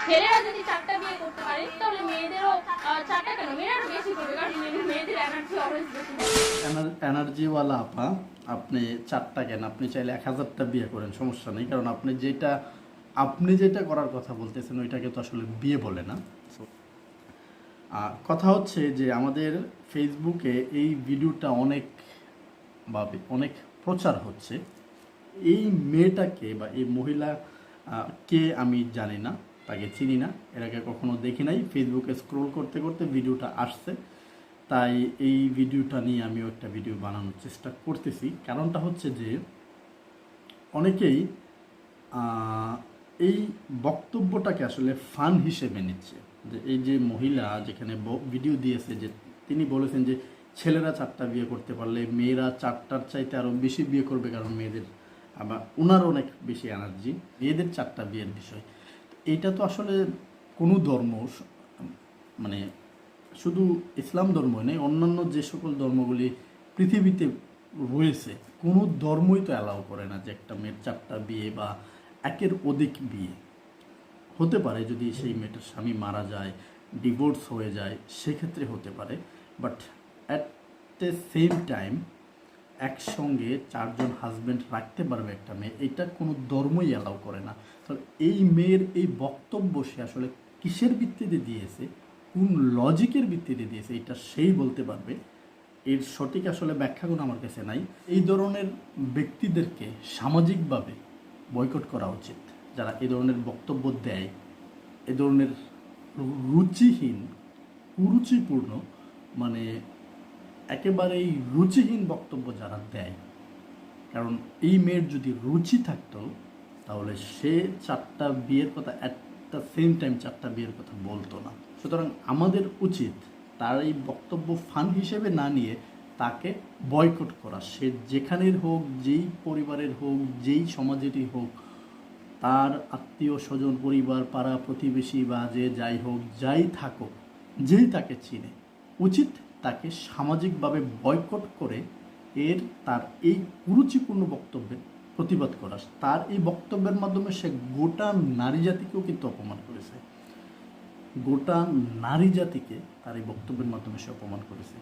ছেলেরা যদি 4টা বিয়ে করতে পারে তাহলে মেয়েদেরও 4টা কেন, মেয়েরা বেশি করবে, কারণ মেয়েদের এনার্জি অলওয়েজ বেশি। এনার্জিওয়ালা আপা, আপনি 4টা কেন, আপনি চাইলে 1000টা বিয়ে করেন, সমস্যা নেই। কারণ আপনি যেটা করার কথা বলতেছেন ওইটাকে তো আসলে বিয়ে বলে না। কথা হচ্ছে যে আমাদের ফেসবুকে এই ভিডিওটা অনেক প্রচার হচ্ছে। এই মেয়েটাকে বা এই মহিলা কে আমি জানি না, তাকে চিনি না, এর আগে কখনো দেখি নাই। ফেসবুকে স্ক্রোল করতে করতে ভিডিওটা আসছে, তাই এই ভিডিওটা নিয়ে আমিও একটা ভিডিও বানানোর চেষ্টা করতেছি। কারণটা হচ্ছে যে অনেকেই এই বক্তব্যটাকে আসলে ফান হিসেবে নিচ্ছে। যে এই যে মহিলা যেখানে ভিডিও দিয়েছে, যে তিনি বলেছেন যে ছেলেরা 4টা বিয়ে করতে পারলে মেয়েরা 4টার চাইতে আরও বেশি বিয়ে করবে, কারণ মেয়েদের আবার ওনার অনেক বেশি এনার্জি, মেয়েদের 4টা বিয়ের বিষয়। এটা তো আসলে কোনো মানে শুধু ইসলাম ধর্মই নেই, অন্যান্য যে সকল ধর্মগুলি পৃথিবীতে রয়েছে কোনো ধর্মই তো অ্যালাউ করে না যে একটা মেয়ের 4টা বিয়ে বা একের অধিক বিয়ে হতে পারে। যদি সেই মেয়েটার স্বামী মারা যায়, ডিভোর্স হয়ে যায়, সেক্ষেত্রে হতে পারে। But at the same time একসঙ্গে 4জন হাজব্যান্ড রাখতে পারবে একটা মেয়ে, এটা কোনো ধর্মই অ্যালাউ করে না। তো এই মেয়ের এই বক্তব্য সে আসলে কিসের ভিত্তিতে দিয়েছে, কোন লজিকের ভিত্তিতে দিয়েছে, এটা সেই বলতে পারবে। এর সঠিক আসলে ব্যাখ্যাগুলো আমার কাছে নাই। এই ধরনের ব্যক্তিদেরকে সামাজিকভাবে বয়কট করা উচিত, যারা এই ধরনের বক্তব্য দেয়। এ ধরনের রুচিহীন, কুরুচিপূর্ণ, মানে একেবারেই রুচিহীন বক্তব্য যারা দেয়। কারণ এই মেয়ের যদি রুচি থাকতো তাহলে সে 4টা বিয়ের কথা অ্যাট দ্য সেম টাইম 4টা বিয়ের কথা বলতো না। সুতরাং আমাদের উচিত তার এই বক্তব্য ফান হিসেবে না নিয়ে তাকে বয়কট করা। সে যেখানের হোক, যেই পরিবারের হোক, যেই সমাজেরই হোক, তার আত্মীয় স্বজন, পরিবার, পাড়া প্রতিবেশী বা যে যাই হোক, যাই থাকুক, যেই তাকে চিনে, উচিত তাকে সামাজিকভাবে বয়কট করে তার এই কুরুচিপূর্ণ বক্তব্যের প্রতিবাদ করা। তার এই বক্তব্যের মাধ্যমে সে গোটা নারী জাতিকেও কিন্তু অপমান করেছে। গোটা নারী জাতিকে তার এই বক্তব্যের মাধ্যমে সে অপমান করেছে।